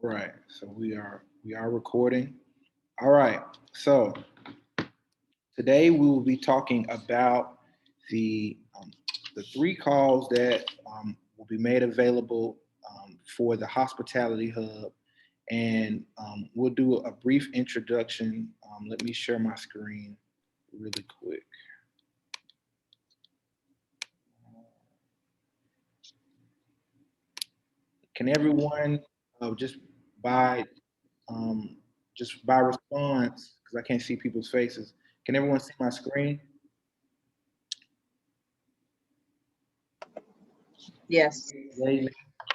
All right, so we are recording. All right, so today we will be talking about the um, the three calls that will be made available for the hospitality hub, and we'll do a brief introduction. Let me share my screen really quick. Can everyone just by um, response, because I can't see people's faces. Can everyone see my screen? Yes. Amen.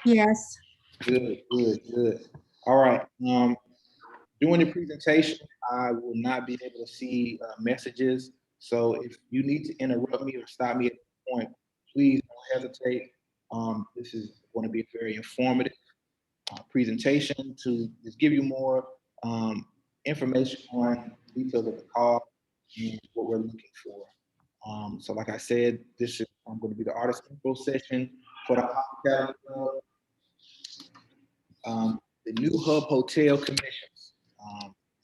Yes. Good, good, good. All right. During the presentation, I will not be able to see messages. So if you need to interrupt me or stop me at any point, please don't hesitate. This is going to be a very informative presentation to just give you more um, information on details of the call and what we're looking for. So like I said, this is going to be the artist info session for the hospitality hub, the new hub hotel commissions.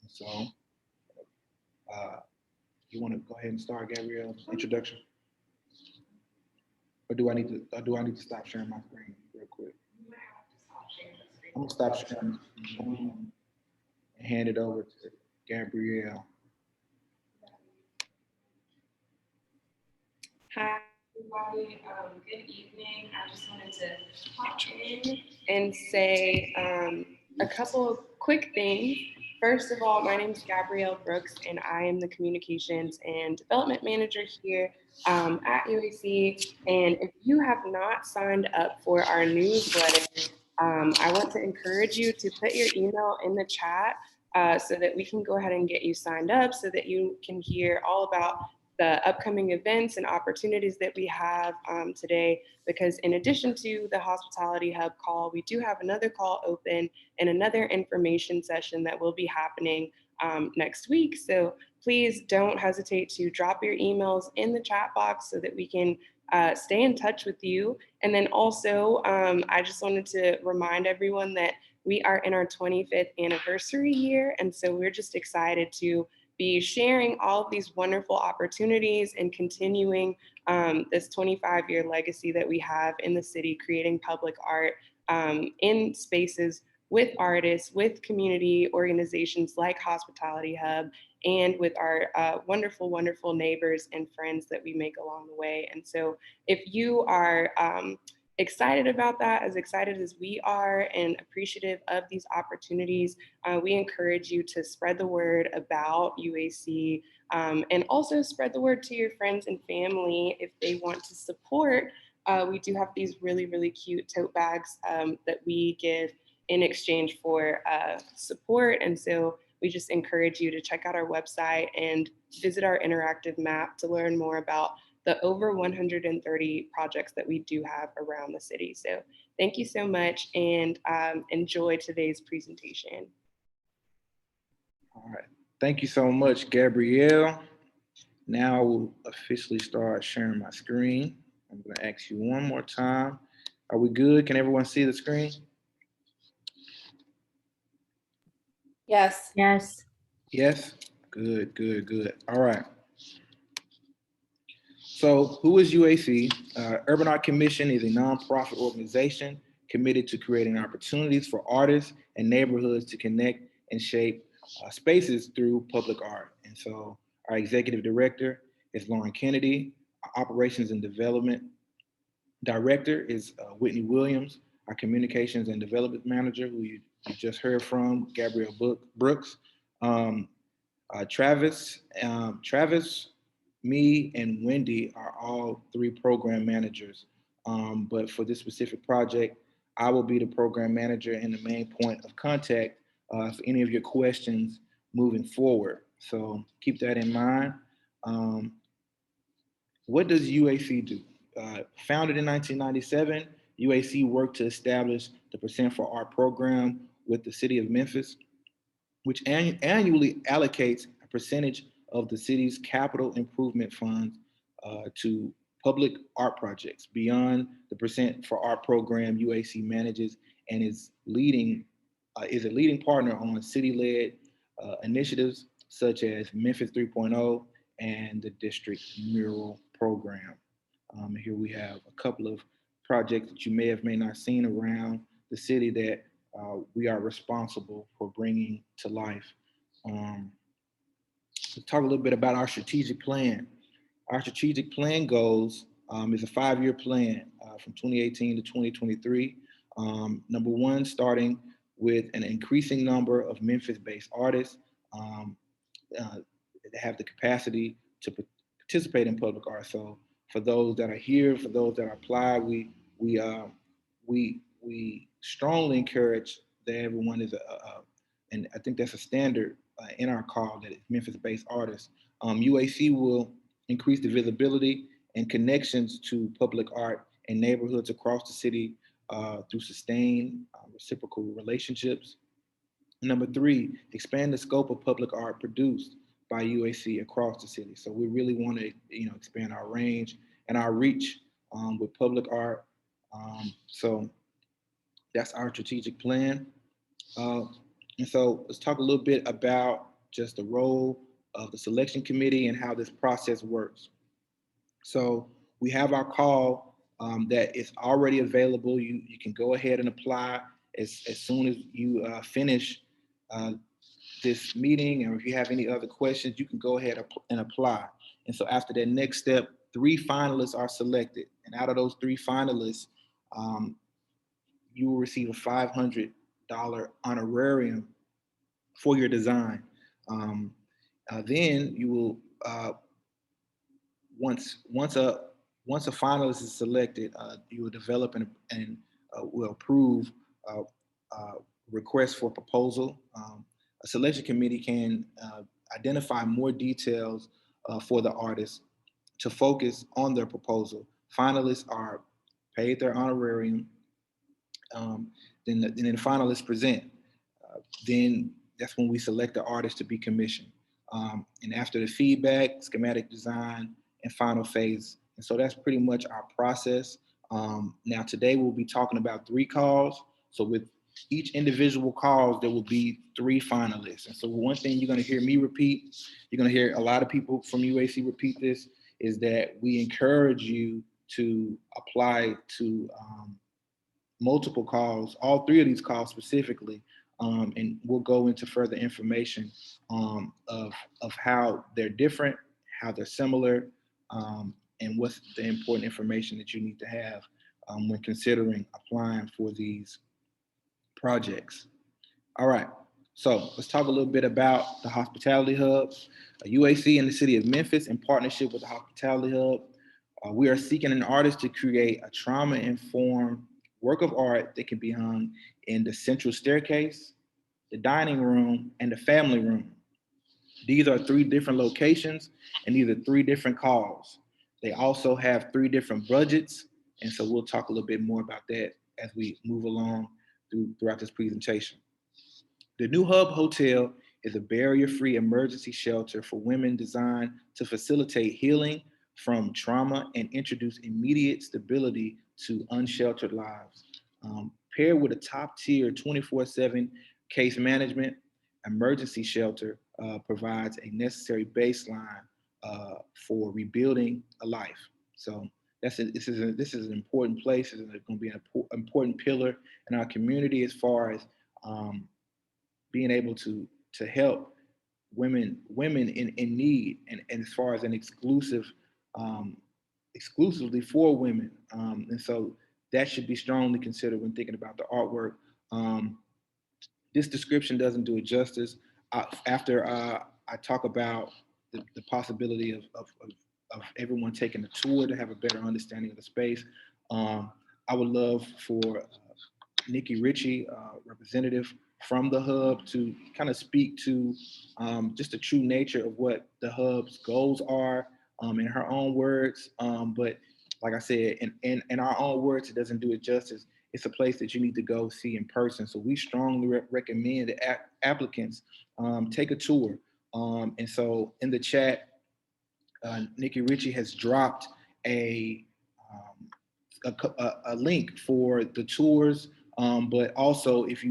So uh, you want to go ahead and start, Gabrielle, introduction, or do I need to stop sharing my screen real quick? I'm gonna stop sharing my screen and hand it over to Gabrielle. Hi, everybody. Good evening. I just wanted to pop in and say a couple of quick things. First of all, my name is Gabrielle Brooks, and I am the Communications and Development Manager here at UAC. And if you have not signed up for our newsletter, I want to encourage you to put your email in the chat so that we can go ahead and get you signed up so that you can hear all about the upcoming events and opportunities that we have today. Because in addition to the Hospitality Hub call, we do have another call open and another information session that will be happening next week. So please don't hesitate to drop your emails in the chat box so that we can stay in touch with you. And then also, I just wanted to remind everyone that we are in our 25th anniversary year. And so we're just excited to be sharing all of these wonderful opportunities and continuing this 25-year legacy that we have in the city, creating public art in spaces with artists, with community organizations like Hospitality Hub, and with our wonderful, wonderful neighbors and friends that we make along the way. And so if you are excited about that, as excited as we are, and appreciative of these opportunities, we encourage you to spread the word about UAC and also spread the word to your friends and family if they want to support. We do have these really, really cute tote bags that we give in exchange for support. And so we just encourage you to check out our website and visit our interactive map to learn more about the over 130 projects that we do have around the city. So thank you so much and enjoy today's presentation. All right. Thank you so much, Gabrielle. Now I will officially start sharing my screen. I'm going to ask you one more time. Are we good? Can everyone see the screen? Yes. Yes. Yes? Good, good, good. All right. So, who is UAC? Urban Art Commission is a nonprofit organization committed to creating opportunities for artists and neighborhoods to connect and shape spaces through public art. And so, our executive director is Lauren Kennedy. Our operations and development director is Whitney Williams. Our communications and development manager, who you just heard from, Gabrielle Brooks. Um, Travis, me, and Wendy are all three program managers. But for this specific project, I will be the program manager and the main point of contact for any of your questions moving forward. So keep that in mind. Um, what does UAC do? Founded in 1997, UAC worked to establish the Percent for Art program with the city of Memphis, which annually allocates a percentage of the city's capital improvement funds to public art projects. Beyond the Percent for Art program, UAC manages and is leading is a leading partner on city-led initiatives such as Memphis 3.0 and the District Mural Program. Here we have a couple of projects that you may have may not seen around the city that we are responsible for bringing to life. Let's talk a little bit about our strategic plan. Our strategic plan goals is a 5-year plan from 2018 to 2023. Number one, starting with an increasing number of Memphis-based artists that have the capacity to participate in public art. So for those that are here, for those that apply, we strongly encourage that everyone is and I think that's a standard in our call that it's Memphis-based artists. UAC will increase the visibility and connections to public art in neighborhoods across the city through sustained reciprocal relationships. Number three, expand the scope of public art produced by UAC across the city. So we really want to, expand our range and our reach with public art. So that's our strategic plan. And so let's talk a little bit about just the role of the selection committee and how this process works. So we have our call that is already available. You can go ahead and apply as soon as you finish this meeting. And if you have any other questions, you can go ahead and apply. And so after that next step, 3 finalists are selected. And out of those 3 finalists, you will receive a $500 honorarium for your design. Then you will once a finalist is selected, you will develop and will approve requests for proposal. A selection committee can identify more details for the artist to focus on their proposal. Finalists are paid their honorarium. Then the finalists present. Then that's when we select the artist to be commissioned. And after the feedback, schematic design, and final phase. And so that's pretty much our process. Now today we'll be talking about 3 calls. So with each individual calls, there will be 3 finalists. And so one thing you're gonna hear me repeat, you're gonna hear a lot of people from UAC repeat this, is that we encourage you to apply to multiple calls, all 3 of these calls specifically, and we'll go into further information of how they're different, how they're similar, and what's the important information that you need to have when considering applying for these projects. All right, so let's talk a little bit about the Hospitality Hub. UAC and the City of Memphis, in partnership with the Hospitality Hub, we are seeking an artist to create a trauma-informed work of art that can be hung in the central staircase, the dining room, and the family room. These are 3 different locations, and these are 3 different calls. They also have 3 different budgets, and so we'll talk a little bit more about that as we move along throughout this presentation. The new Hub Hotel is a barrier-free emergency shelter for women designed to facilitate healing from trauma and introduce immediate stability to unsheltered lives. Paired with a top-tier 24/7 case management, emergency shelter provides a necessary baseline for rebuilding a life. So this is an important place. It's going to be an important pillar in our community as far as being able to help women in need, and as far as an exclusively for women. And so that should be strongly considered when thinking about the artwork. This description doesn't do it justice. After I talk about the possibility of everyone taking a tour to have a better understanding of the space, I would love for Nikki Ritchie, representative from the Hub, to kind of speak to just the true nature of what the Hub's goals are in her own words. But like I said, in our own words, it doesn't do it justice. It's a place that you need to go see in person. So we strongly recommend that applicants take a tour. And so in the chat, Nikki Ritchie has dropped a link for the tours But also, if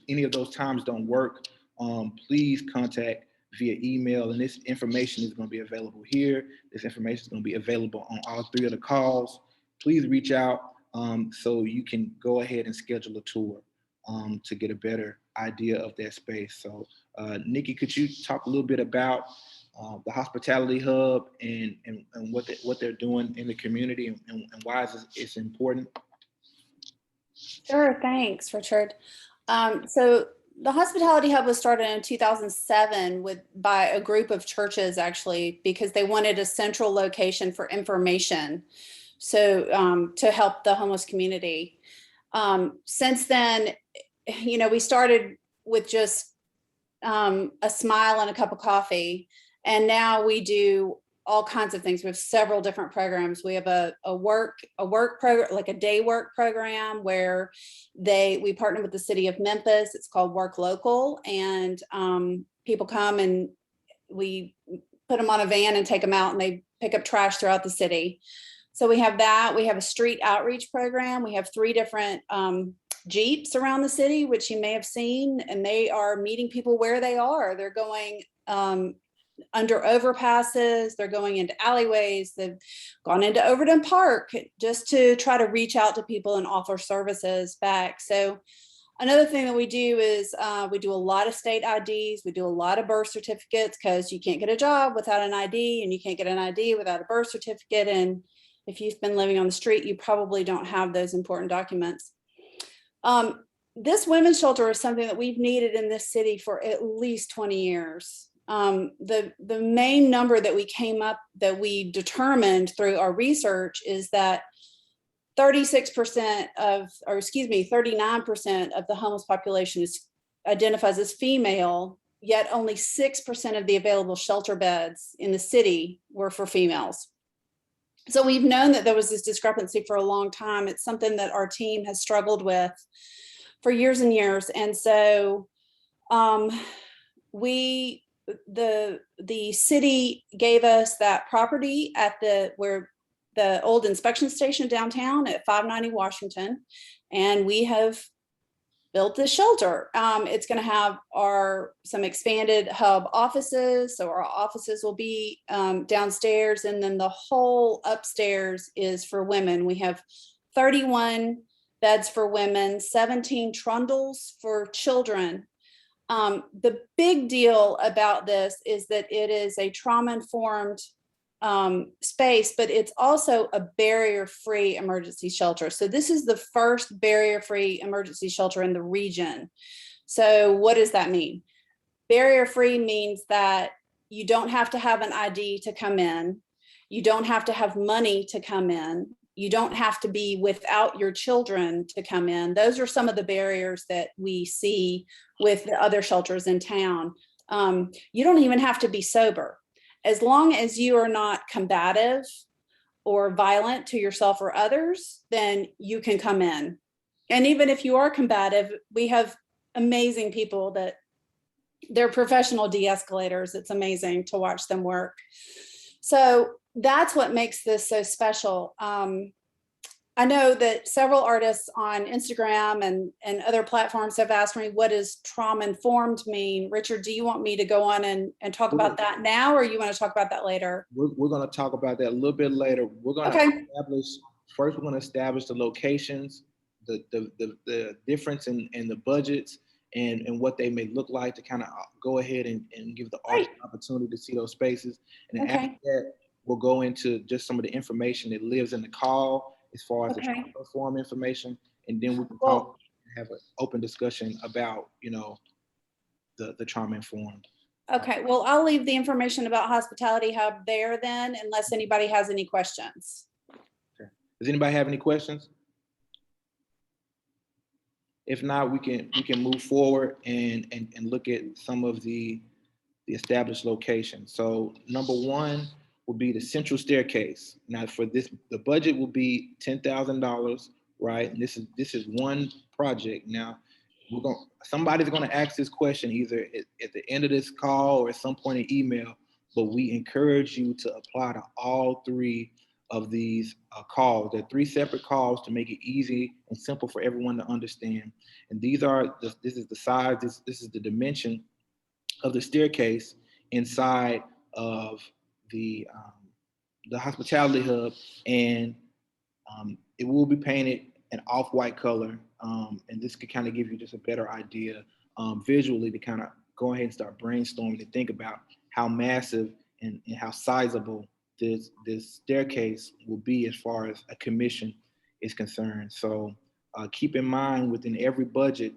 any of those times don't work, please contact via email. And this information is going to be available here. This information is going to be available on all 3 of the calls. Please reach out so you can go ahead and schedule a tour to get a better idea of that space. So, Nikki, could you talk a little bit about the Hospitality Hub and what they're doing in the community and why it's important? Sure, thanks, Richard. So the Hospitality Hub was started in 2007 by a group of churches, actually, because they wanted a central location for information. So to help the homeless community. Since then, we started with just a smile and a cup of coffee, and now we do all kinds of things. We have several different programs. We have a work program, like a day work program, where we partner with the city of Memphis. It's called Work Local, and people come and we put them on a van and take them out, and they pick up trash throughout the city. So we have that. We have a street outreach program. We have 3 different Jeeps around the city, which you may have seen, and they are meeting people where they are. They're going under overpasses, they're going into alleyways, they've gone into Overton Park just to try to reach out to people and offer services back. So another thing that we do is we do a lot of state IDs. We do a lot of birth certificates, because you can't get a job without an ID, and you can't get an ID without a birth certificate. And if you've been living on the street, you probably don't have those important documents. This women's shelter is something that we've needed in this city for at least 20 years. The main number that we determined through our research is that 39% of the homeless population identifies as female, yet only 6% of the available shelter beds in the city were for females. So we've known that there was this discrepancy for a long time. It's something that our team has struggled with for years and years. And so the city gave us that property at where the old inspection station downtown at 590 Washington, and we have built this shelter. It's going to have some expanded hub offices. So our offices will be downstairs, and then the whole upstairs is for women. We have 31 beds for women, 17 trundles for children. The big deal about this is that it is a trauma-informed space, but it's also a barrier-free emergency shelter. So this is the first barrier-free emergency shelter in the region. So what does that mean? Barrier-free means that you don't have to have an ID to come in. You don't have to have money to come in. You don't have to be without your children to come in. Those are some of the barriers that we see with the other shelters in town. You don't even have to be sober. As long as you are not combative or violent to yourself or others, then you can come in. And even if you are combative, we have amazing people that they're professional de-escalators. It's amazing to watch them work. So that's what makes this so special. I know that several artists on Instagram and other platforms have asked me, what does trauma-informed mean? Richard, do you want me to go on and talk about that now, or you want to talk about that later? We're going to talk about that a little bit later. We're going to we're going to establish the locations, the difference in the budgets, and what they may look like, to kind of go ahead and give the artists an opportunity to see those spaces. And then after that, we'll go into just some of the information that lives in the call, as far as the trauma informed information, and then we can talk and have an open discussion about, the trauma informed. Okay, well, I'll leave the information about Hospitality Hub there then, unless anybody has any questions. Okay. Does anybody have any questions? If not, we can move forward and look at some of the established locations. So number 1 will be the central staircase. Now for this, the budget will be $10,000, right? And this is one project. Now somebody's gonna ask this question either at the end of this call or at some point in email, but we encourage you to apply to all 3 of these calls. They're 3 separate calls to make it easy and simple for everyone to understand. And these are, this is the size, this is the dimension of the staircase inside of the hospitality hub, and it will be painted an off-white color, and this could kind of give you just a better idea visually to kind of go ahead and start brainstorming to think about how massive and how sizable this staircase will be as far as a commission is concerned. So keep in mind, within every budget,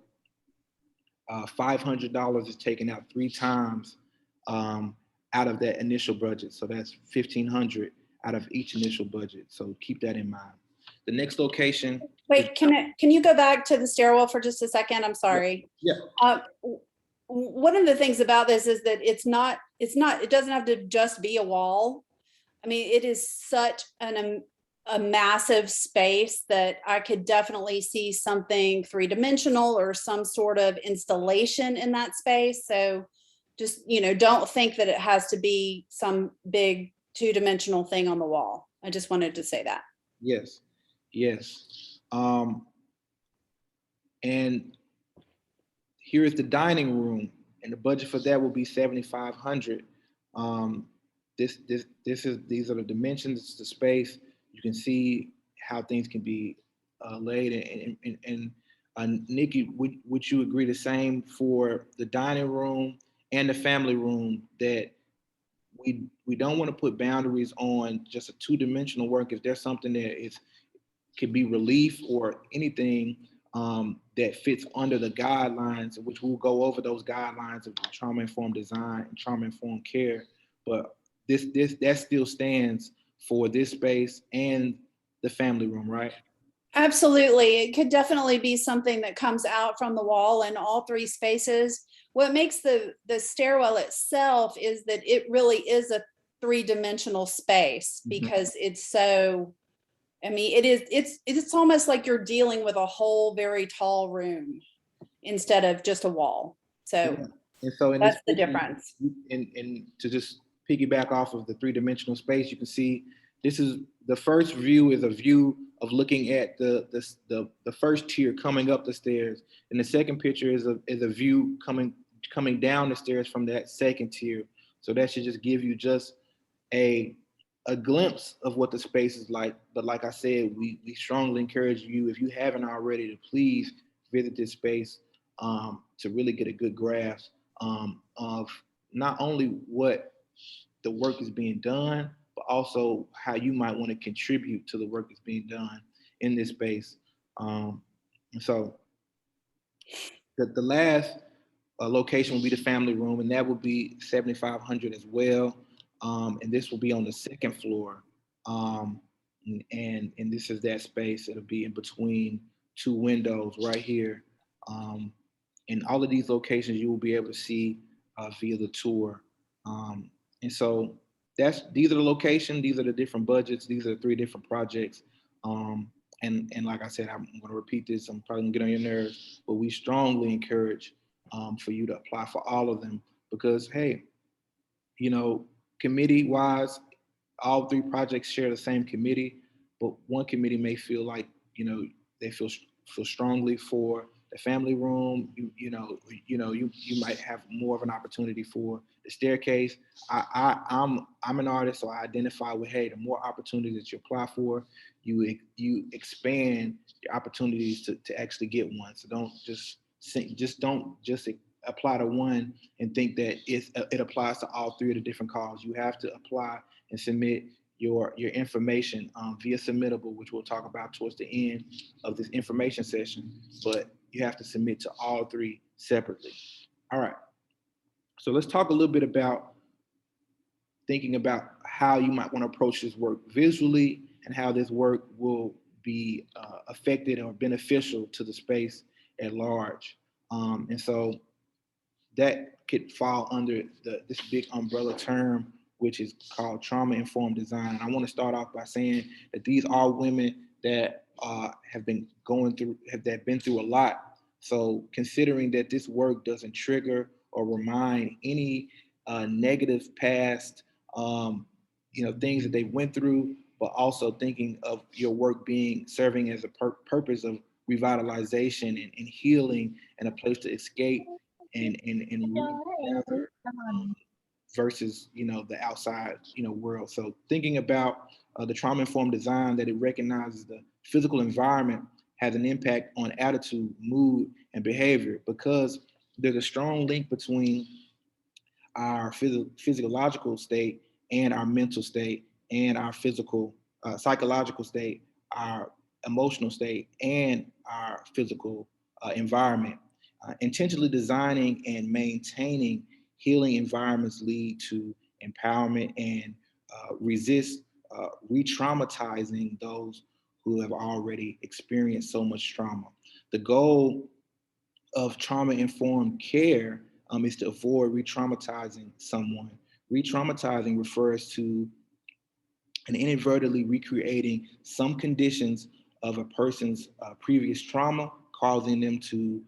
$500 is taken out 3 times out of that initial budget. So that's $1,500 out of each initial budget. So keep that in mind. The next location. Wait, can you go back to the stairwell for just a second? I'm sorry. Yeah. One of the things about this is that it doesn't have to just be a wall. I mean, it is such a massive space that I could definitely see something 3-dimensional or some sort of installation in that space. So just, don't think that it has to be some big 2-dimensional thing on the wall. I just wanted to say that. Yes. And here is the dining room, and the budget for that will be $7,500. These are the dimensions. It's the space. You can see how things can be laid. And Nikki, would you agree the same for the dining room and the family room, that we don't want to put boundaries on just a 2-dimensional work? If there's something that could be relief or anything that fits under the guidelines, which we'll go over those guidelines of trauma-informed design and trauma-informed care. But that still stands for this space and the family room, right? Absolutely. It could definitely be something that comes out from the wall in all 3 spaces. What makes the stairwell itself is that it really is a 3-dimensional space, because it's so, I mean, it's almost like you're dealing with a whole very tall room instead of just a wall. So, yeah. And so that's the difference. And to just piggyback off of the 3-dimensional space, you can see this is the first view, is a view of looking at the first tier coming up the stairs, and the second picture is a view coming down the stairs from that second tier. So that should just give you just a glimpse of what the space is like. But like I said, we strongly encourage you, if you haven't already, to please visit this space to really get a good grasp of not only what the work is being done, but also how you might want to contribute to the work that's being done in this space. And so the last location will be the family room, and that will be $7,500 as well. And this will be on the 2nd floor. And this is that space. It'll be in between 2 windows right here. And all of these locations you will be able to see via the tour. And so these are the locations, these are the different budgets, these are the 3 different projects. And like I said, I'm going to repeat this, I'm probably going to get on your nerves, but we strongly encourage for you to apply for all of them, because, hey, committee-wise, all 3 projects share the same committee, but one committee may feel like, they feel strongly for the family room. You might have more of an opportunity for the staircase. I'm an artist, so I identify with, hey, the more opportunities that you apply for, you expand your opportunities to actually get one. So don't just apply to one and think that it applies to all 3 of the different calls. You have to apply and submit your information via submittable, which we'll talk about towards the end of this information session, but you have to submit to all 3 separately. All right. So let's talk a little bit about thinking about how you might want to approach this work visually and how this work will be affected or beneficial to the space at large. And so that could fall under this big umbrella term, which is called trauma-informed design. And I want to start off by saying that these are women that have been through a lot. So considering that this work doesn't trigger or remind any negative past, things that they went through, but also thinking of your work serving as a purpose of revitalization and healing and a place to escape and regather, versus, the outside, world. So thinking about the trauma-informed design, that it recognizes the physical environment has an impact on attitude, mood, and behavior, because there's a strong link between our physiological state and our mental state and our psychological state, our emotional state, and our physical environment. Intentionally designing and maintaining healing environments lead to empowerment and resist re-traumatizing those who have already experienced so much trauma. The goal of trauma-informed care is to avoid re-traumatizing someone. Re-traumatizing refers to and inadvertently recreating some conditions of a person's previous trauma, causing them to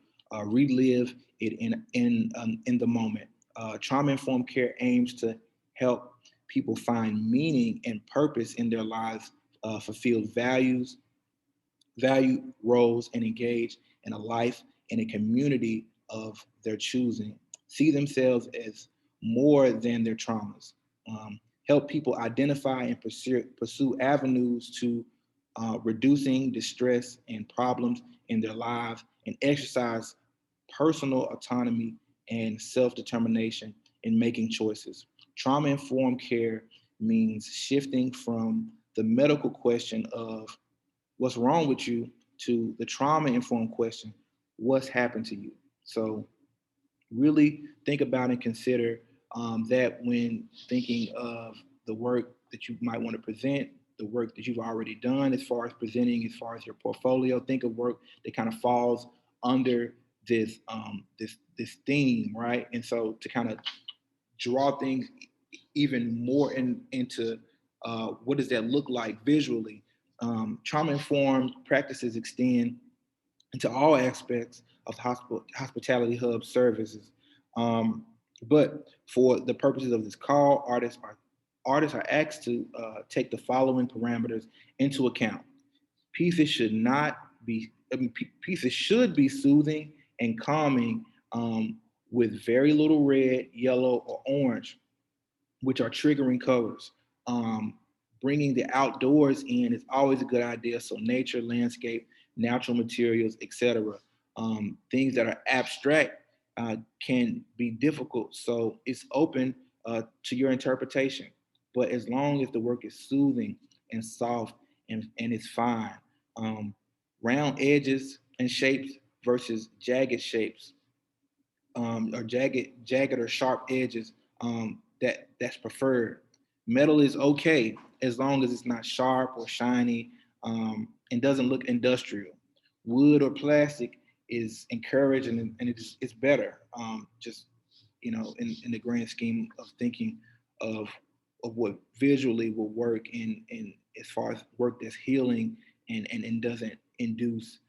relive it in the moment. Trauma-informed care aims to help people find meaning and purpose in their lives, fulfill value roles, and engage in a life in a community of their choosing. See themselves as more than their traumas. Help people identify and pursue avenues to reducing distress and problems in their lives, and exercise personal autonomy and self-determination in making choices. Trauma-informed care means shifting from the medical question of what's wrong with you to the trauma-informed question, what's happened to you? So really think about and consider that when thinking of the work that you might want to present, the work that you've already done as far as presenting, as far as your portfolio. Think of work that kind of falls under this theme, right? And so to kind of draw things even more into what does that look like visually. Trauma-informed practices extend into all aspects of hospitality hub services. But for the purposes of this call, artists are asked to take the following parameters into account. Pieces should not be, pieces should be soothing and calming, with very little red, yellow, or orange, which are triggering colors. Bringing the outdoors in is always a good idea. So nature, landscape, natural materials, etc. Things that are abstract can be difficult. So it's open to your interpretation. But as long as the work is soothing and soft and it's fine. Round edges and shapes versus jagged shapes, or jagged or sharp edges, that's preferred. Metal is okay as long as it's not sharp or shiny, and doesn't look industrial. Wood or plastic is encouraged, and it's better. Just in the grand scheme of thinking of what visually will work in as far as work that's healing and doesn't induce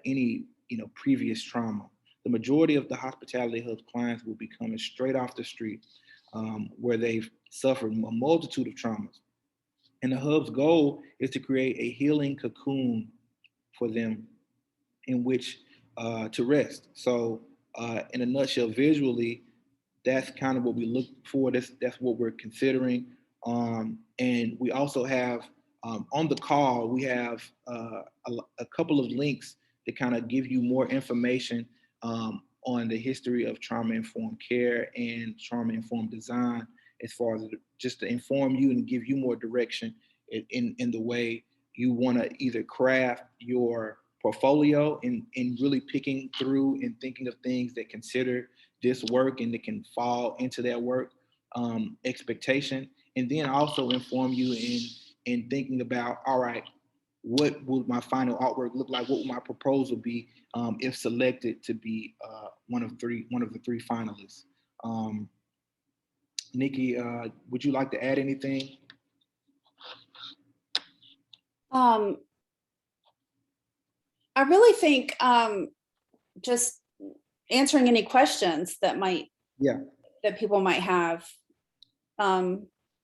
any previous trauma. The majority of the hospitality hub's clients will be coming straight off the street, where they've suffered a multitude of traumas. And the hub's goal is to create a healing cocoon for them in which to rest. So, in a nutshell, visually, that's kind of what we look for. That's what we're considering. And we also have on the call, we have a couple of links that kind of give you more information on the history of trauma-informed care and trauma-informed design, as far as just to inform you and give you more direction in the way you want to either craft your portfolio and really picking through and thinking of things that consider this work and that can fall into that work expectation, and then also inform you in thinking about, all right, what would my final artwork look like? What would my proposal be if selected to be one of the three finalists? Nikki, would you like to add anything? I really think just answering any questions that Yeah. that people might have.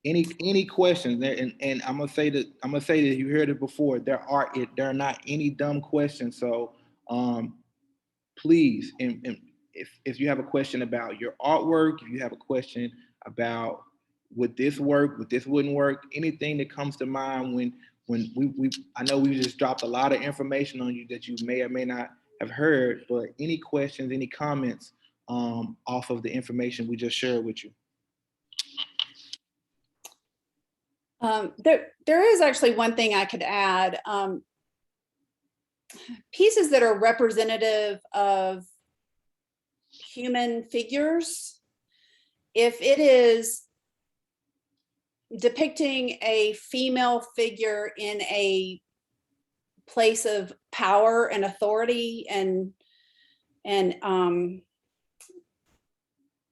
Any questions? And I'm gonna say that you heard it before. There are not any dumb questions. So please, and if you have a question about your artwork, if you have a question about would this work, would this wouldn't work, anything that comes to mind when we I know we just dropped a lot of information on you that you may or may not have heard, but any questions, any comments off of the information we just shared with you. There is actually one thing I could add. Pieces that are representative of human figures, if it is depicting a female figure in a place of power and authority and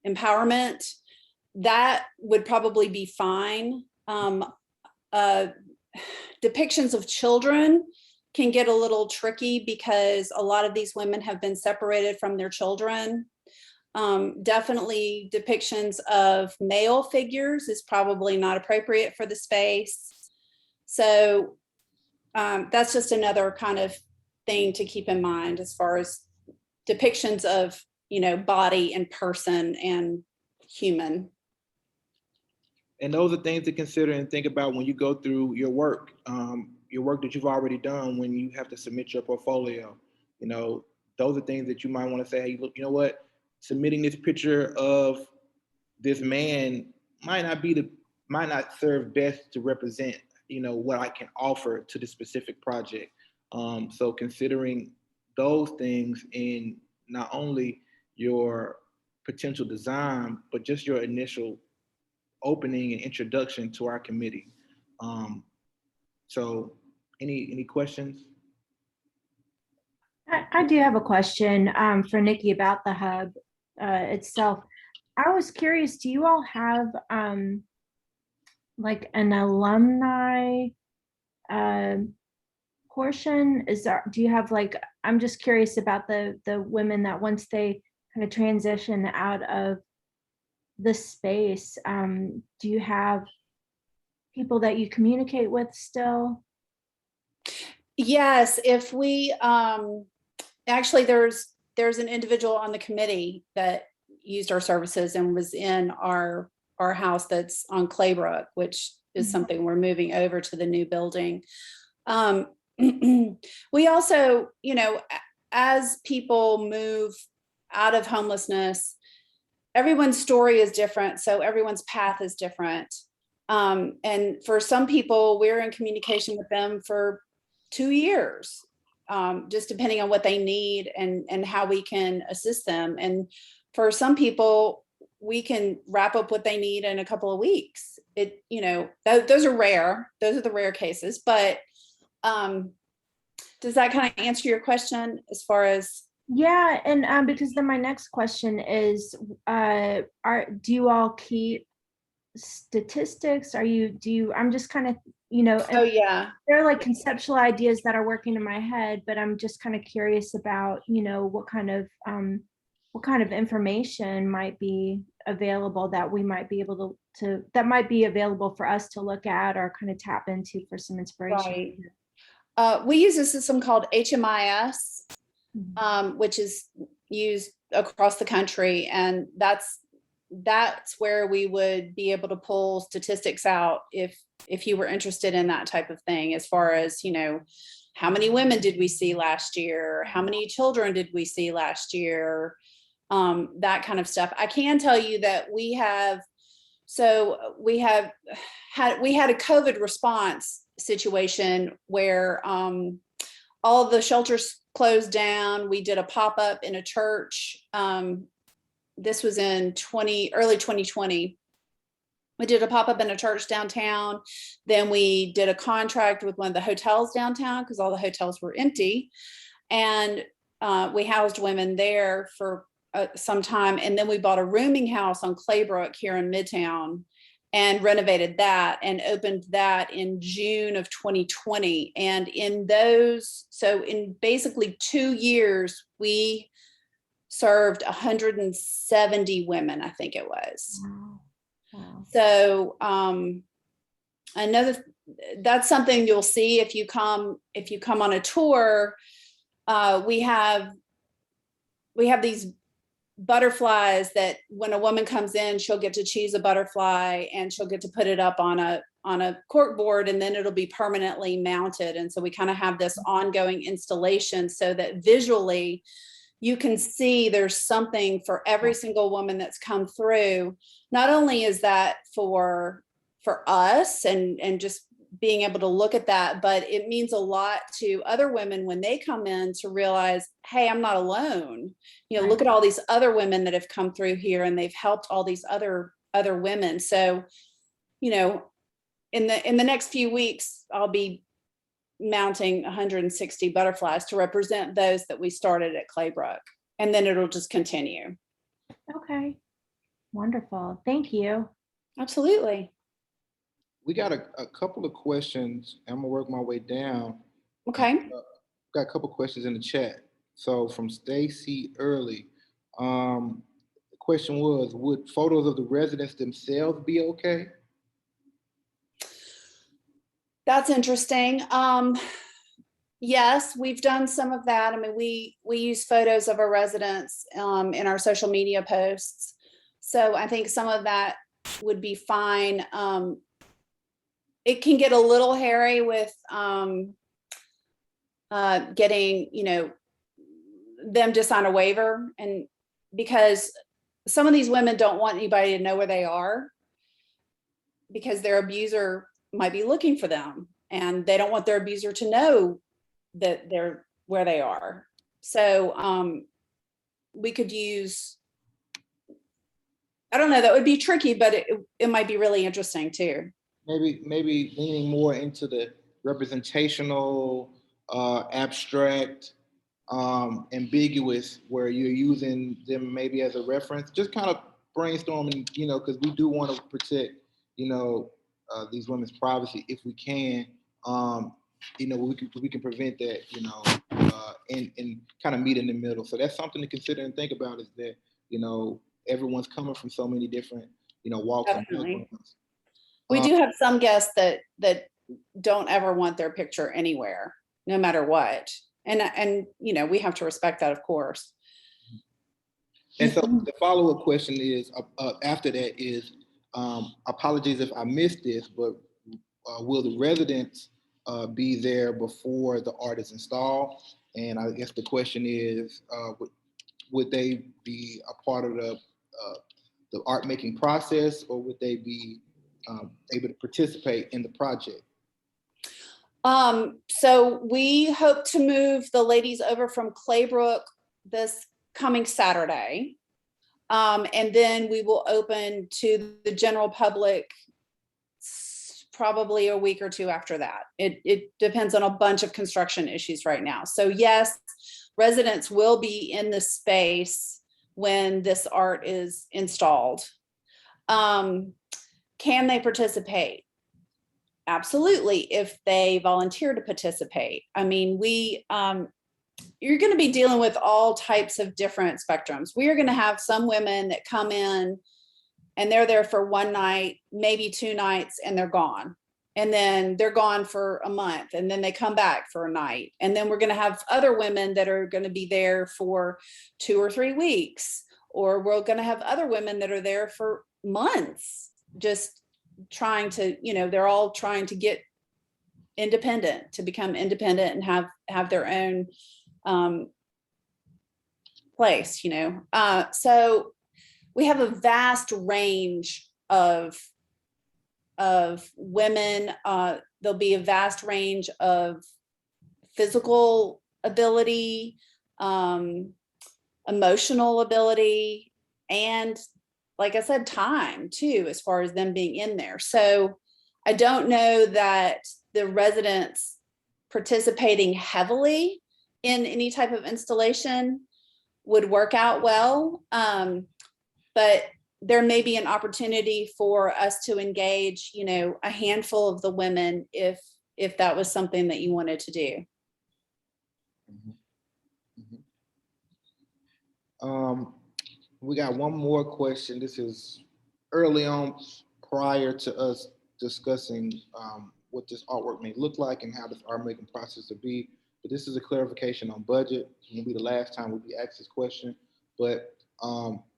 empowerment, that would probably be fine. Depictions of children can get a little tricky because a lot of these women have been separated from their children. Definitely depictions of male figures is probably not appropriate for the space. So that's just another kind of thing to keep in mind as far as depictions of, body and person and human. And those are things to consider and think about when you go through your work that you've already done, when you have to submit your portfolio. Those are things that you might want to say, hey, look, you know what? Submitting this picture of this man might not serve best to represent, what I can offer to the specific project. So considering those things in not only your potential design, but just your initial opening and introduction to our committee. So any questions? I do have a question for Nikki about the hub itself. I was curious, do you all have like an alumni portion? Do you have like, I'm just curious about the women that once they kind of transition out of the space, do you have people that you communicate with still? Yes, if we actually there's an individual on the committee that used our services and was in our house that's on Claybrook, which is something we're moving over to the new building. We also, as people move out of homelessness, everyone's story is different, so everyone's path is different. And for some people, we're in communication with them for 2 years, just depending on what they need and how we can assist them. And for some people, we can wrap up what they need in a couple of weeks. Those are rare. Those are the rare cases. But does that kind of answer your question as far as? Yeah, and because then my next question is, do you all keep statistics? I'm just kind of, Oh yeah, they're like conceptual ideas that are working in my head, but I'm just kind of curious about, what kind of information might be available that we might be able to that might be available for us to look at or kind of tap into for some inspiration. Right. We use a system called HMIS, which is used across the country, and that's where we would be able to pull statistics out if you were interested in that type of thing, as far as, how many women did we see last year? How many children did we see last year? That kind of stuff. I can tell you that we had a COVID response situation where all the shelters closed down. We did a pop-up in a church. This was in early 2020. We did a pop-up in a church downtown. Then we did a contract with one of the hotels downtown because all the hotels were empty. And we housed women there for some time. And then we bought a rooming house on Claybrook here in Midtown and renovated that and opened that in June of 2020. And in basically 2 years, we served 170 women, I think it was. Wow. Wow. So that's something you'll see if you come on a tour. We have these butterflies that when a woman comes in, she'll get to choose a butterfly and she'll get to put it up on a cork board, and then it'll be permanently mounted. And so we kind of have this ongoing installation so that visually you can see there's something for every single woman that's come through. Not only is that for us and just being able to look at that, but it means a lot to other women when they come in to realize, hey, I'm not alone. You know, look at all these other women that have come through here and they've helped all these other women. So, you know, in the next few weeks, I'll be mounting 160 butterflies to represent those that we started at Claybrook, and then it'll just continue. Okay. Wonderful. Thank you. Absolutely. We got a couple of questions. I'm gonna work my way down. Okay. Got a couple questions in the chat. So from Stacy Early, the question was, would photos of the residents themselves be okay? That's interesting. Yes, we've done some of that. I mean, we use photos of our residents in our social media posts. So I think some of that would be fine. It can get a little hairy with getting, you know, them to sign a waiver, and because some of these women don't want anybody to know where they are because their abuser might be looking for them, and they don't want their abuser to know that they're where they are. So we could use, I don't know, that would be tricky, but it might be really interesting too. Maybe leaning more into the representational, abstract, ambiguous, where you're using them maybe as a reference, just kind of brainstorming, you know, because we do want to protect, you know, these women's privacy if we can. You know, we can prevent that, you know, and kind of meet in the middle. So that's something to consider and think about, is that, you know, everyone's coming from so many different, you know, walks and backgrounds. We do have some guests that don't ever want their picture anywhere, no matter what. And you know, we have to respect that, of course. And so the follow-up question is, after that is, apologies if I missed this, but will the residents be there before the art is installed? And I guess the question is, would they be a part of the art making process, or would they be able to participate in the project? So we hope to move the ladies over from Claybrook this coming Saturday. And then we will open to the general public probably a week or two after that. It depends on a bunch of construction issues right now. So yes, residents will be in the space when this art is installed. Can they participate? Absolutely, if they volunteer to participate. I mean, you're going to be dealing with all types of different spectrums. We are going to have some women that come in and they're there for one night, maybe 2 nights, and they're gone. And then they're gone for a month, and then they come back for a night. And then we're going to have other women that are going to be there for 2 or 3 weeks, or we're going to have other women that are there for months, just trying to, you know, they're all trying to get independent, to become independent and have their own place, you know. So we have a vast range of women. There'll be a vast range of physical ability, emotional ability, and like I said, time too, as far as them being in there. So I don't know that the residents participating heavily in any type of installation would work out well. But there may be an opportunity for us to engage, you know, a handful of the women if that was something that you wanted to do. We got one more question. This is early on, prior to us discussing what this artwork may look like and how this art making process will be. But this is a clarification on budget. It will be the last time we'll be asked this question. But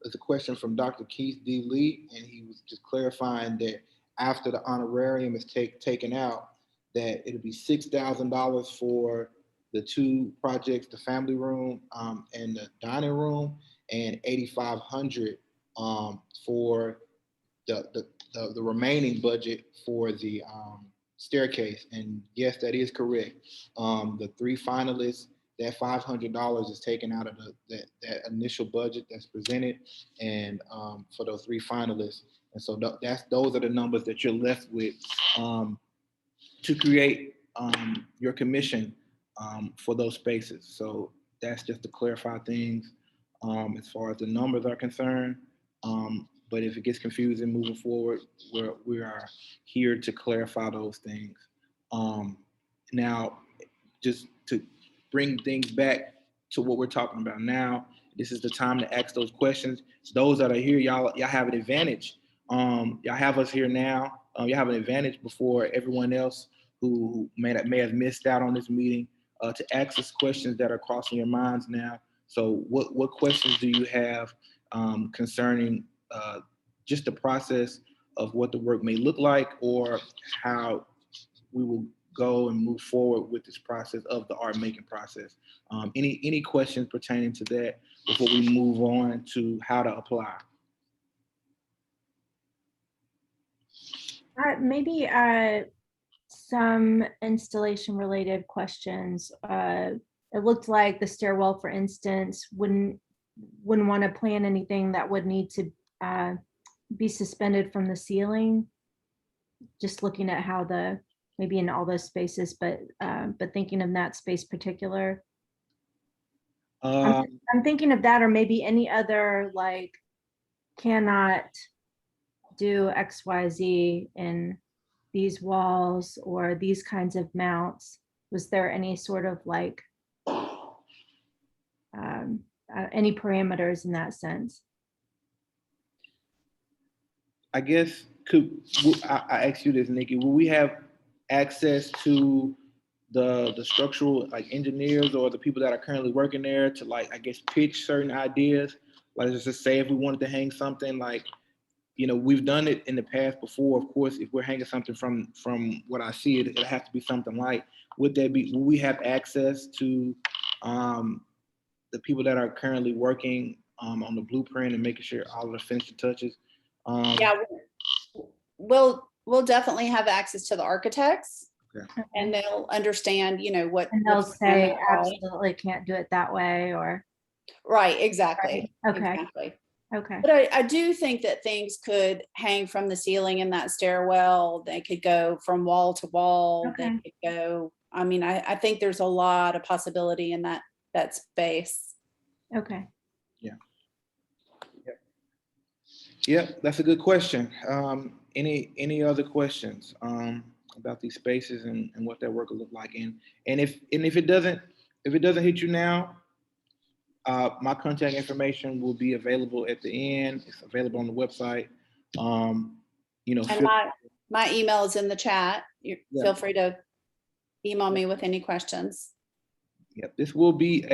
it's a question from Dr. Keith D. Lee, and he was just clarifying that after the honorarium is taken out, that it'll be $6,000 for the two projects, the family room and the dining room, and $8,500 for the remaining budget for the staircase. And yes, that is correct. The three finalists, that $500 is taken out of that initial budget that's presented, and for those three finalists. And so those are the numbers that you're left with to create your commission for those spaces. So that's just to clarify things as far as the numbers are concerned. But if it gets confusing moving forward, we are here to clarify those things. Now, just to bring things back to what we're talking about now, this is the time to ask those questions. Those that are here, y'all have an advantage. Y'all have us here now. You have an advantage before everyone else who may have missed out on this meeting to ask us questions that are crossing your minds now. So what questions do you have concerning just the process of what the work may look like, or how we will go and move forward with this process of the art making process? Any questions pertaining to that before we move on to how to apply? Maybe some installation related questions. It looked like the stairwell, for instance, wouldn't want to plan anything that would need to be suspended from the ceiling. Just looking at how maybe in all those spaces, but thinking of that space particular. I'm thinking of that, or maybe any other, like, cannot do XYZ in these walls or these kinds of mounts. Was there any sort of like any parameters in that sense? I guess I ask you this, Nikki? Will we have access to the structural like engineers or the people that are currently working there to, like, I guess, pitch certain ideas? Like, let's just say if we wanted to hang something, like, you know, we've done it in the past before. Of course, if we're hanging something from what I see, it'll have to be something light. Will we have access to the people that are currently working on the blueprint and making sure all of the finishing touches? Yeah, we'll definitely have access to the architects, okay, and they'll understand, you know, what. And they'll say absolutely can't do it that way, or. Right, exactly. Right. Okay. Exactly. Okay. But I do think that things could hang from the ceiling in that stairwell. They could go from wall to wall. Okay. They could go, I mean, I think there's a lot of possibility in that space. Okay. Yeah. Yep, that's a good question. Any other questions about these spaces and what that work will look like? And if it doesn't hit you now, my contact information will be available at the end. It's available on the website. You know, and my email is in the chat. Feel free to email me with any questions. Yep, this will be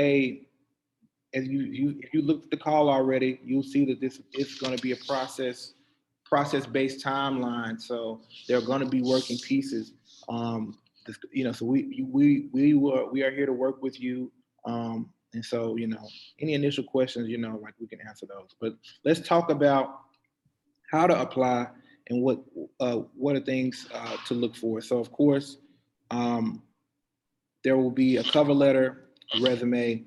if you looked at the call already, you'll see that this is going to be a process-based timeline. So there are going to be working pieces. You know, so we are here to work with you. And so, you know, any initial questions, you know, like, we can answer those. But let's talk about how to apply and what are things to look for. So, of course, there will be a cover letter, a resume,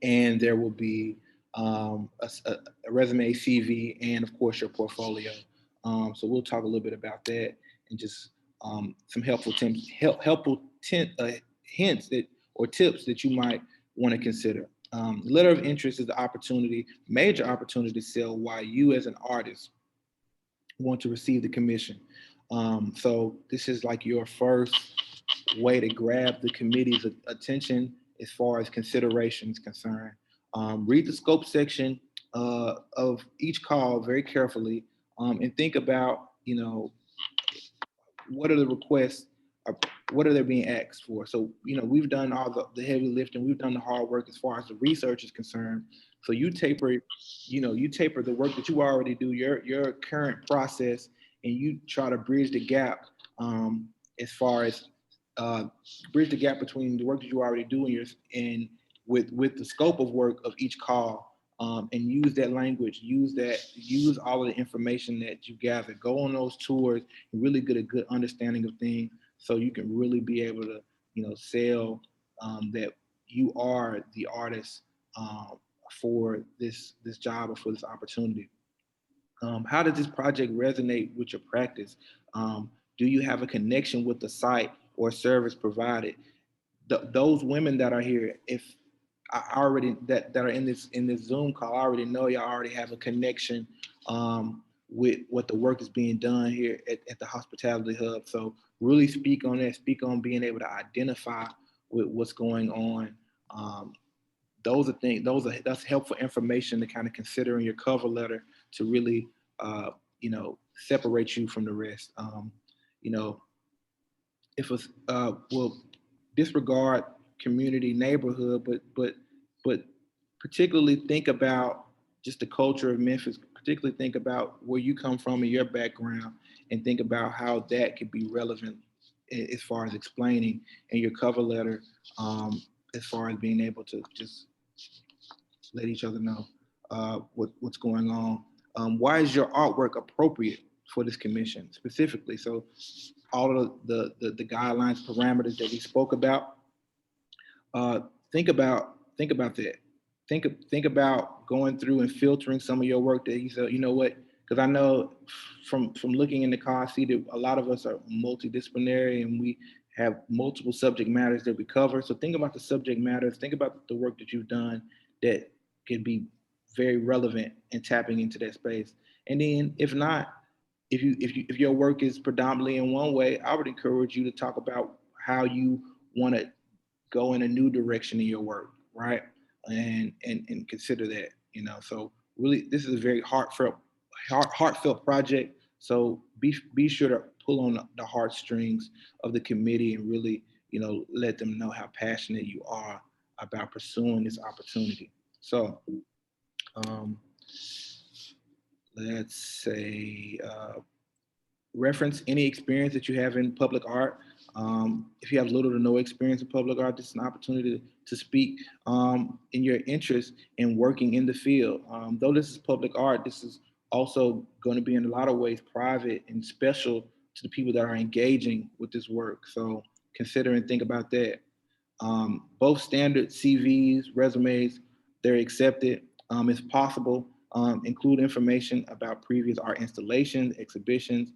and there will be a resume, CV, and of course your portfolio. So we'll talk a little bit about that and just some helpful hints or tips that you might want to consider. Letter of interest is the major opportunity to sell why you as an artist want to receive the commission. So this is like your first way to grab the committee's attention as far as consideration is concerned. Read the scope section of each call very carefully. and think about, what are the requests, what are they being asked for? So, we've done all the heavy lifting, we've done the hard work as far as the research is concerned. So you taper the work that you already do, your current process, and you try to bridge the gap, as far as bridge the gap between the work that you already do and with the scope of work of each call, and use that language, use all of the information that you gather, go on those tours and really get a good understanding of things, so you can really be able to, sell, that you are the artist, for this job or for this opportunity. How does this project resonate with your practice? Do you have a connection with the site or service provided? Those women that are here, if I already that are in this Zoom call, I already know y'all already have a connection, with what the work is being done here at the Hospitality Hub. So really speak on that. Speak on being able to identify with what's going on. Those are things. That's helpful information to kind of consider in your cover letter to really, separate you from the rest. You know, if it's well, disregard community, neighborhood, but particularly think about just the culture of Memphis. Particularly think about where you come from and your background, and think about how that could be relevant as far as explaining in your cover letter, as far as being able to just let each other know what's going on. Why is your artwork appropriate for this commission specifically? So all of the guidelines, parameters that we spoke about. Uh, think about that. Think about going through and filtering some of your work that you said, you know what? Because I know from looking in the car, I see that a lot of us are multidisciplinary and we have multiple subject matters that we cover. So think about the subject matters. Think about the work that you've done that could be very relevant and tapping into that space. And then if not, if your work is predominantly in one way, I would encourage you to talk about how you want to go in a new direction in your work, right? And consider that, So really, this is a very heartfelt project. So be sure to pull on the heartstrings of the committee and really, let them know how passionate you are about pursuing this opportunity. So let's say reference any experience that you have in public art. If you have little to no experience in public art, this is an opportunity to speak in your interest in working in the field. Though this is public art, this is also going to be in a lot of ways private and special to the people that are engaging with this work. So consider and think about that. Both standard CVs, resumes, they're accepted. It's possible. Include information about previous art installations, exhibitions,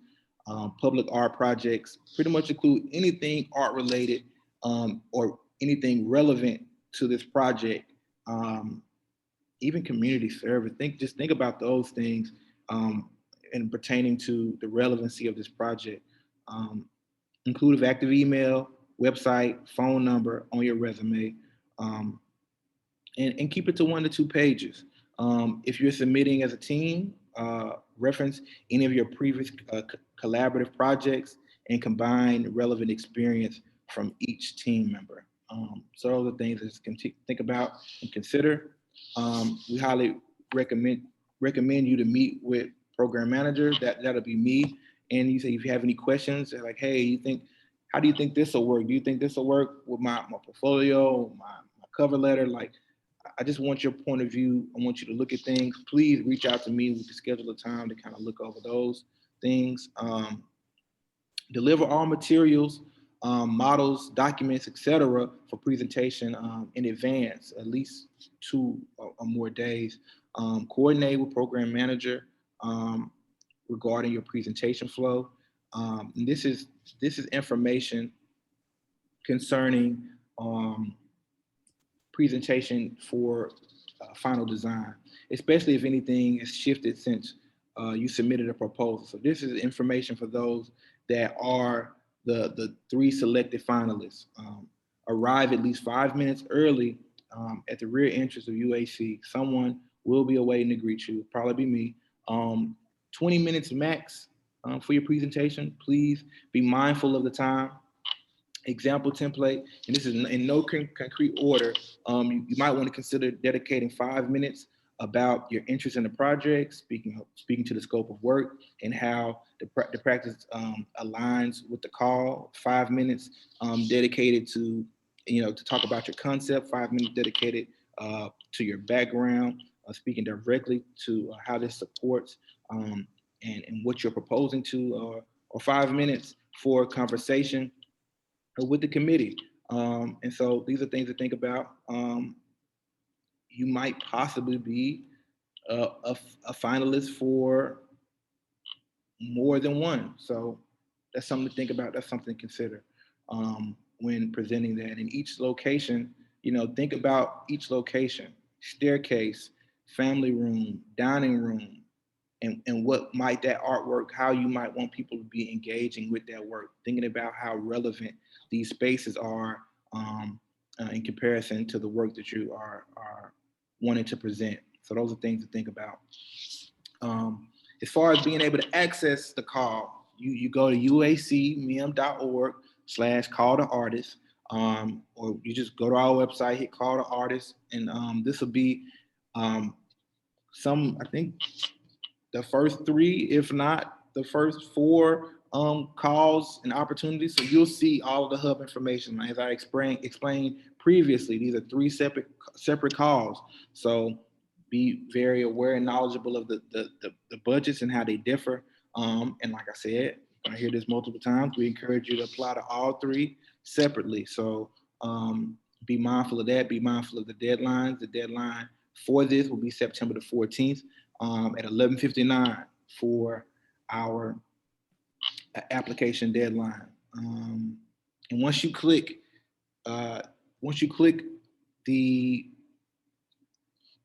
public art projects. Pretty much include anything art related, or anything relevant to this project. Even community service. Think about those things, and pertaining to the relevancy of this project. Include active email, website, phone number on your resume, and keep it to 1 to 2 pages. If you're submitting as a team, reference any of your previous collaborative projects and combine relevant experience from each team member. So those are things that you can think about and consider. We highly recommend you to meet with program manager. That'll be me. And you say if you have any questions, they're like, hey, how do you think this will work? Do you think this will work with my portfolio, my cover letter? Like, I just want your point of view. I want you to look at things. Please reach out to me. We can schedule a time to kind of look over those things. Deliver all materials, models, documents, etc. for presentation in advance, at least 2 or more days. Coordinate with program manager regarding your presentation flow. And this is information concerning presentation for final design, especially if anything has shifted since you submitted a proposal. So this is information for those that are the 3 selected finalists. Arrive at least 5 minutes early at the rear entrance of UAC. Someone will be awaiting to greet you, probably be me. 20 minutes max for your presentation. Please be mindful of the time. Example template, and this is in no concrete order. You might want to consider dedicating 5 minutes about your interest in the project, speaking to the scope of work and how the practice aligns with the call. 5 minutes dedicated to, to talk about your concept. 5 minutes dedicated to your background, speaking directly to how this supports and what you're proposing to, or 5 minutes for conversation with the committee. And so these are things to think about. You might possibly be a finalist for more than one. So that's something to think about. That's something to consider when presenting that. In each location, think about each location: staircase, family room, dining room, and what might that artwork, how you might want people to be engaging with that work, thinking about how relevant these spaces are in comparison to the work that you are wanting to present. So those are things to think about. As far as being able to access the call, you go to uacmem.org/call to artist, or you just go to our website, hit call to artist, and this will be I think the first 3, if not the first 4 calls and opportunities. So you'll see all of the hub information. As I explained previously, these are 3 separate calls. So be very aware and knowledgeable of the budgets and how they differ. And like I said, I hear this multiple times, we encourage you to apply to all 3 separately. So be mindful of that. Be mindful of the deadlines. The deadline for this will be September the 14th. At 11:59 for our application deadline. And once you click the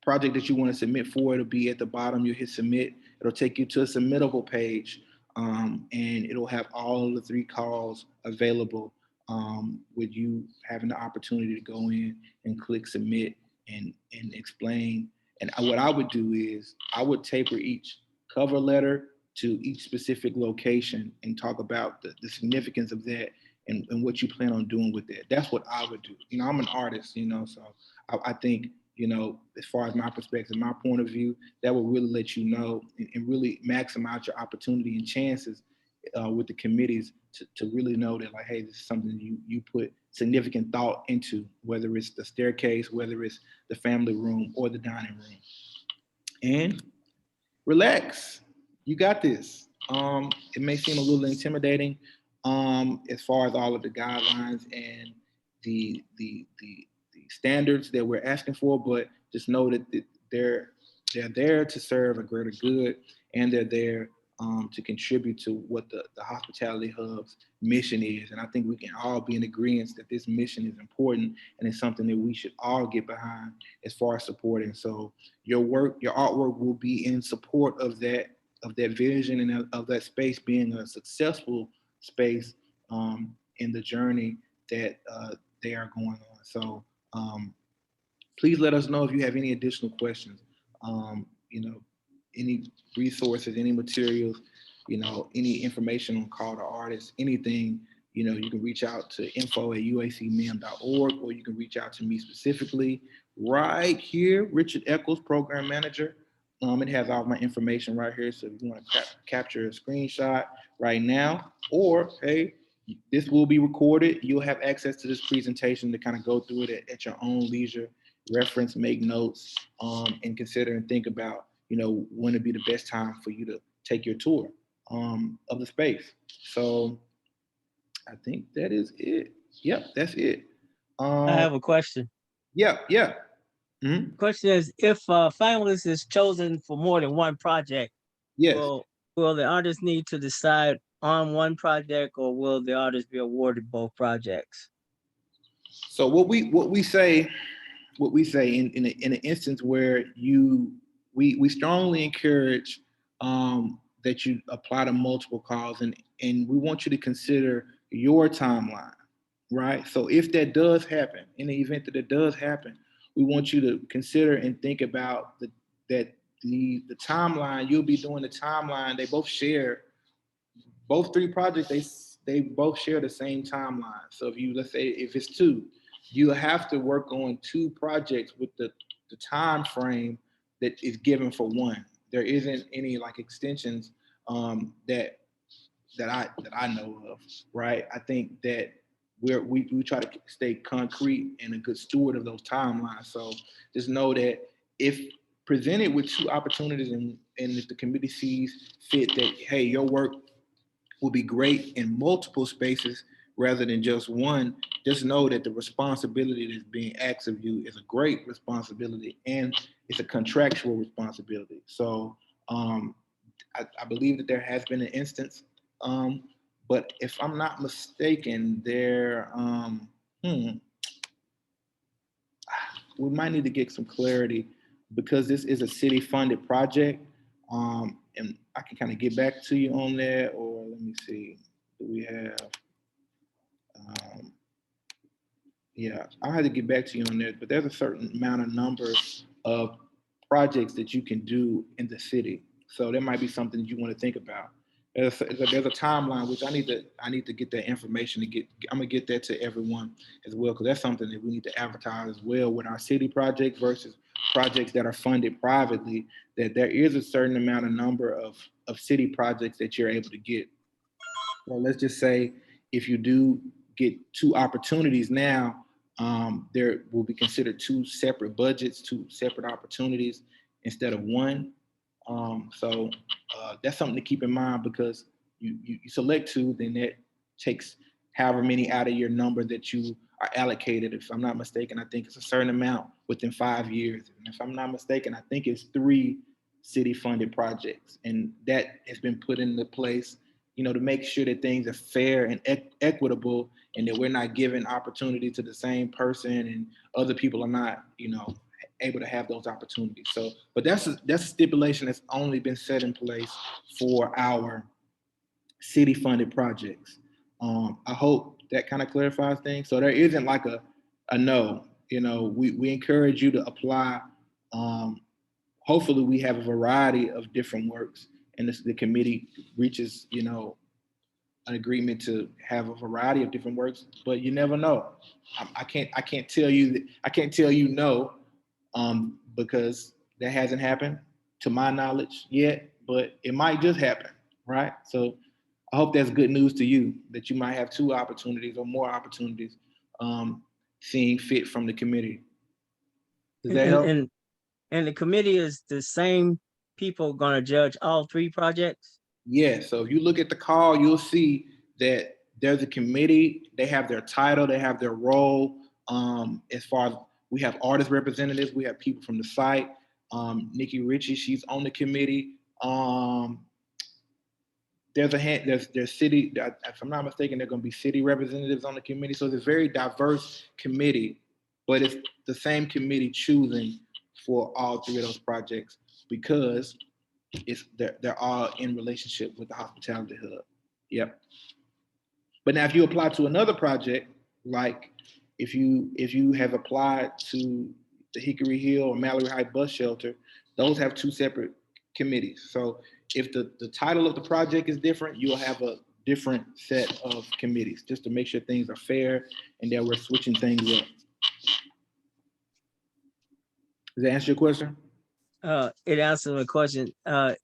project that you want to submit for, it'll be at the bottom. You'll hit submit. It'll take you to a submittable page, and it'll have all of the 3 calls available, with you having the opportunity to go in and click submit and explain. And what I would do is I would taper each cover letter to each specific location and talk about the significance of that and what you plan on doing with that. That's what I would do. I'm an artist, so I think, as far as my perspective, my point of view, that will really let you know and really maximize your opportunity and chances with the committees to really know that, like, hey, this is something you put significant thought into, whether it's the staircase, whether it's the family room or the dining room. And relax, you got this. It may seem a little intimidating as far as all of the guidelines and the standards that we're asking for, but just know that they're there to serve a greater good, and they're there to contribute to what the Hospitality Hub's mission is. And I think we can all be in agreement that this mission is important, and it's something that we should all get behind as far as supporting. So your artwork will be in support of that vision and of that space being a successful space in the journey that they are going on. So please let us know if you have any additional questions. Any resources, any materials, any information on call to artists, anything, you can reach out to info@uacmem.org, or you can reach out to me specifically right here, Richard Echols, Program Manager. It has all my information right here. So if you want to capture a screenshot right now, or hey, this will be recorded. You'll have access to this presentation to kind of go through it at your own leisure, reference, make notes, and consider and think about, when would be the best time for you to take your tour of the space. So I think that is it. Yep, that's it. I have a question. Yeah. Mm-hmm. Question is, if a finalist is chosen for more than one project, yes, will the artist need to decide on one project, or will the artist be awarded both projects? So what we say in an instance where we strongly encourage that you apply to multiple calls, and we want you to consider your timeline, right? So if that does happen, in the event that it does happen, we want you to consider and think about that the timeline, you'll be doing the timeline. They both share, both three projects, they both share the same timeline. So if you, let's say if it's two, you have to work on two projects with the time frame that is given for one. There isn't any like extensions that I know of, right? I think that we try to stay concrete and a good steward of those timelines. So just know that if presented with two opportunities and if the committee sees fit that, hey, your work will be great in multiple spaces rather than just one, just know that the responsibility that's being asked of you is a great responsibility and it's a contractual responsibility. So I believe that there has been an instance, but if I'm not mistaken, we might need to get some clarity because this is a city-funded project, and I can kind of get back to you on that. Or let me see, do we have? Yeah, I'll have to get back to you on that. But there's a certain amount of number of projects that you can do in the city. So there might be something you want to think about. There's a timeline which I need to get that information to get. I'm gonna get that to everyone as well because that's something that we need to advertise as well with our city projects versus projects that are funded privately. That there is a certain amount of number of city projects that you're able to get. Well, let's just say if you do get two opportunities now, there will be considered two separate budgets, two separate opportunities instead of one. So that's something to keep in mind because you select two, then that takes however many out of your number that you are allocated. If I'm not mistaken, I think it's a certain amount within 5 years. And if I'm not mistaken, I think it's 3 city-funded projects. And that has been put into place, you know, to make sure that things are fair and equitable and that we're not giving opportunity to the same person and other people are not, you know, able to have those opportunities. So, but that's a stipulation that's only been set in place for our city-funded projects. I hope that kind of clarifies things. So there isn't like a no. You know, we encourage you to apply. Hopefully, we have a variety of different works, and the committee reaches, you know, an agreement to have a variety of different works. But you never know. I can't tell you that. I can't tell you no. Because that hasn't happened to my knowledge yet, but it might just happen, right? So I hope that's good news to you that you might have 2 opportunities or more opportunities seeing fit from the committee. Does that help? And the committee is the same people going to judge all 3 projects? Yeah, so if you look at the call, you'll see that there's a committee, they have their title, they have their role. As far as we have artist representatives, we have people from the site. Nikki Ritchie, she's on the committee. There's city, if I'm not mistaken, there are going to be city representatives on the committee. So it's a very diverse committee, but it's the same committee choosing for all 3 of those projects because they're all in relationship with the hospitality hub. Yep. But now if you apply to another project, like if you have applied to the Hickory Hill or Mallory Heights bus shelter, those have 2 separate committees. So if the title of the project is different, you'll have a different set of committees just to make sure things are fair and that we're switching things up. Does that answer your question? It answers my question. And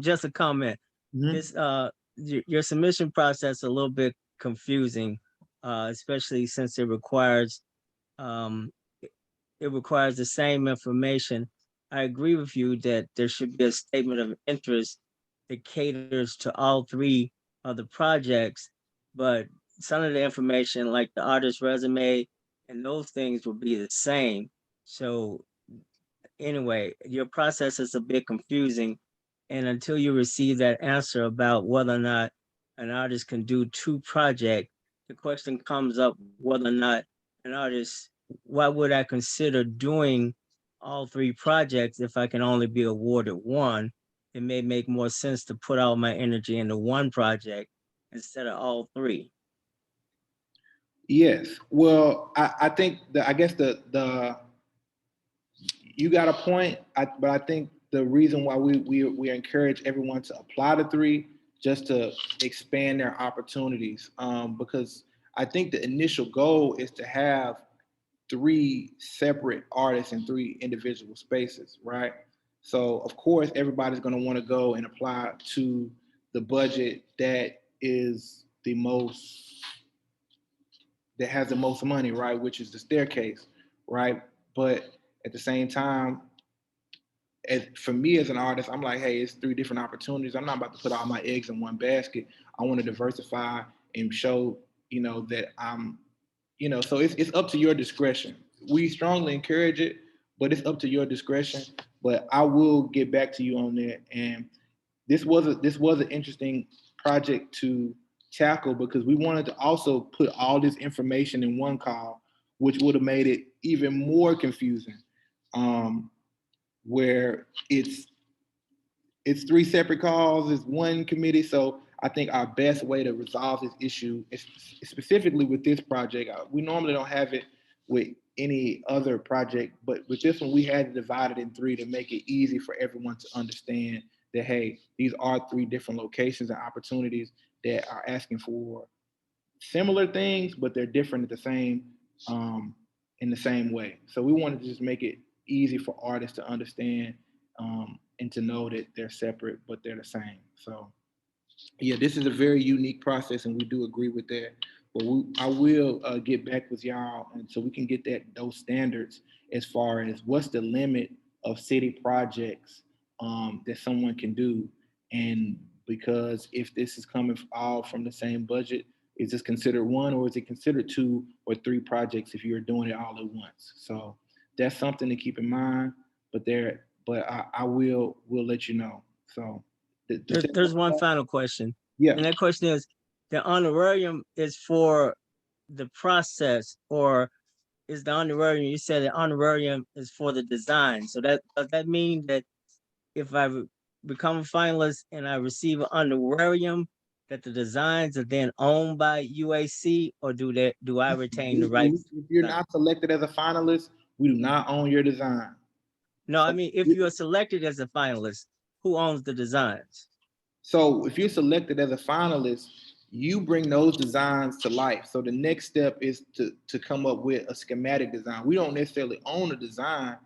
just a comment. Mm-hmm. This your submission process a little bit confusing, especially since it requires the same information. I agree with you that there should be a statement of interest that caters to all 3 of the projects, but some of the information like the artist's resume and those things will be the same. So anyway, your process is a bit confusing. And until you receive that answer about whether or not an artist can do 2 projects, the question comes up whether or not an artist, why would I consider doing all 3 projects if I can only be awarded 1? It may make more sense to put all my energy into 1 project instead of all 3. Yes. Well, I think I guess the you got a point, but I think the reason why we encourage everyone to apply to 3, just to expand their opportunities. Because I think the initial goal is to have 3 separate artists in 3 individual spaces, right? So of course, everybody's going to want to go and apply to the budget that is the most, that has the most money, right? Which is the staircase, right? But at the same time, for me as an artist, I'm like, hey, it's 3 different opportunities. I'm not about to put all my eggs in one basket. I want to diversify and show, that I'm, so it's up to your discretion. We strongly encourage it, but it's up to your discretion. But I will get back to you on that. And this was an interesting project to tackle because we wanted to also put all this information in one call, which would have made it even more confusing. Where it's 3 separate calls, it's one committee. So I think our best way to resolve this issue is specifically with this project. We normally don't have it with any other project, but with this one, we had to divide it in 3 to make it easy for everyone to understand that, hey, these are 3 different locations and opportunities that are asking for similar things, but they're different at the same, in the same way. So we wanted to just make it easy for artists to understand, and to know that they're separate, but they're the same. So yeah, this is a very unique process, and we do agree with that. But I will get back with y'all, and so we can get those standards as far as what's the limit of city projects that someone can do, and because if this is coming all from the same budget, is this considered 1, or is it considered 2 or 3 projects if you're doing it all at once? So that's something to keep in mind. But I will let you know. So There's one final question. yeah. And that question is, the honorarium is for the process, or is the honorarium, you said the honorarium is for the design. So does that mean that if I become a finalist and I receive an honorarium, that the designs are then owned by UAC, or do I retain the rights? If you're not selected as a finalist, we do not own your design. No, I mean, if you are selected as a finalist, who owns the designs? So if you're selected as a finalist, you bring those designs to life. So the next step is to come up with a schematic design. We don't necessarily own the design.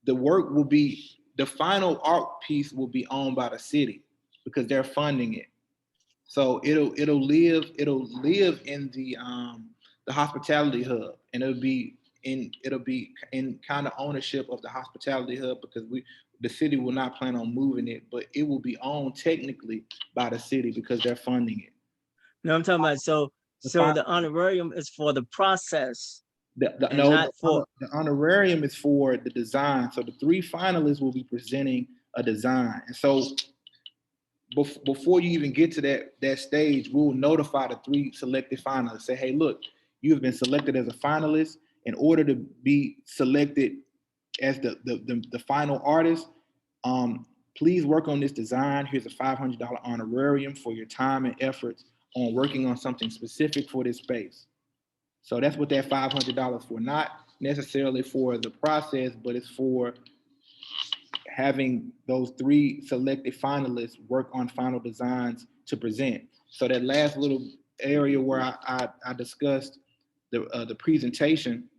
The work will be, the final art piece will be owned by the city because they're funding it. So it'll live in the hospitality hub, and it'll be in kind of ownership of the hospitality hub, because the city will not plan on moving it, but it will be owned technically by the city because they're funding it. No, I'm talking about, so the honorarium is for the process. The honorarium is for the design. So the 3 finalists will be presenting a design, and so before you even get to that stage, we'll notify the 3 selected finalists. Say, hey, look, you have been selected as a finalist. In order to be selected as the final artist, please work on this design. Here's a $500 honorarium for your time and efforts on working on something specific for this space. So that's what that $500 for, not necessarily for the process, but it's for having those 3 selected finalists work on final designs to present. So that last little area where I discussed the presentation,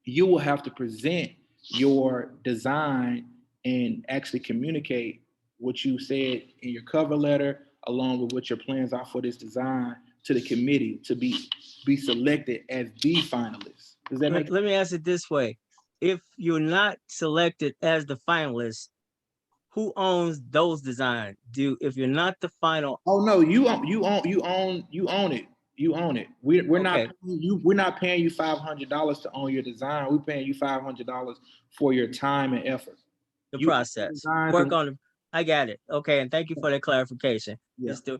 you will have to present your design and actually communicate what you said in your cover letter, along with what your plans are for this design, to the committee to be selected as the finalist. Does that make sense? Let me ask it this way. If you're not selected as the finalist, who owns those designs? If you're not the final? Oh no, you own it. You own it. We're not paying you $500 to own your design. We're paying you $500 for your time and effort. The process. Work on I got it. Okay, and thank you for that clarification. Yeah. It's to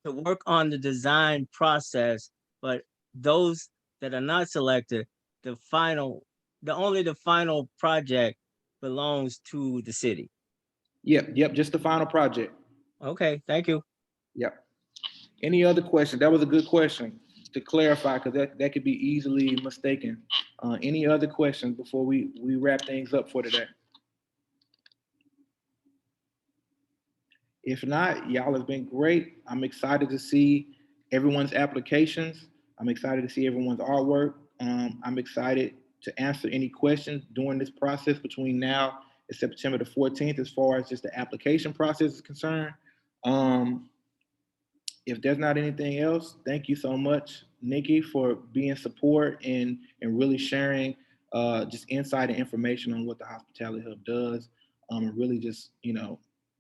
work on the design process, but those that are not selected, the final project belongs to the city. Yep, just the final project. Okay, thank you. Yep. Any other questions? That was a good question to clarify, because that could be easily mistaken. Any other questions before we wrap things up for today? If not, y'all have been great. I'm excited to see everyone's applications. I'm excited to see everyone's artwork. I'm excited to answer any questions during this process between now and September the 14th, as far as just the application process is concerned. If there's not anything else, thank you so much, Nikki, for being support and really sharing just insight and information on what the Hospitality Hub does, and really just,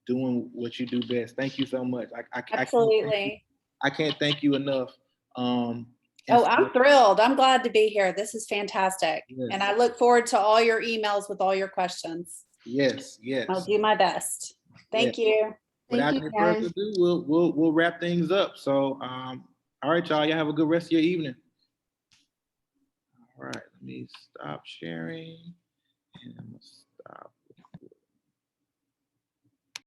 doing what you do best. Thank you so much. Absolutely. I can't thank you enough. Oh, I'm thrilled. I'm glad to be here. This is fantastic. Yes. And I look forward to all your emails with all your questions. Yes. I'll do my best. Thank you. Without Thank you, any further guys. ado, we'll wrap things up. So, all right, y'all. Y'all have a good rest of your evening. All right, let me stop sharing and I'm gonna stop.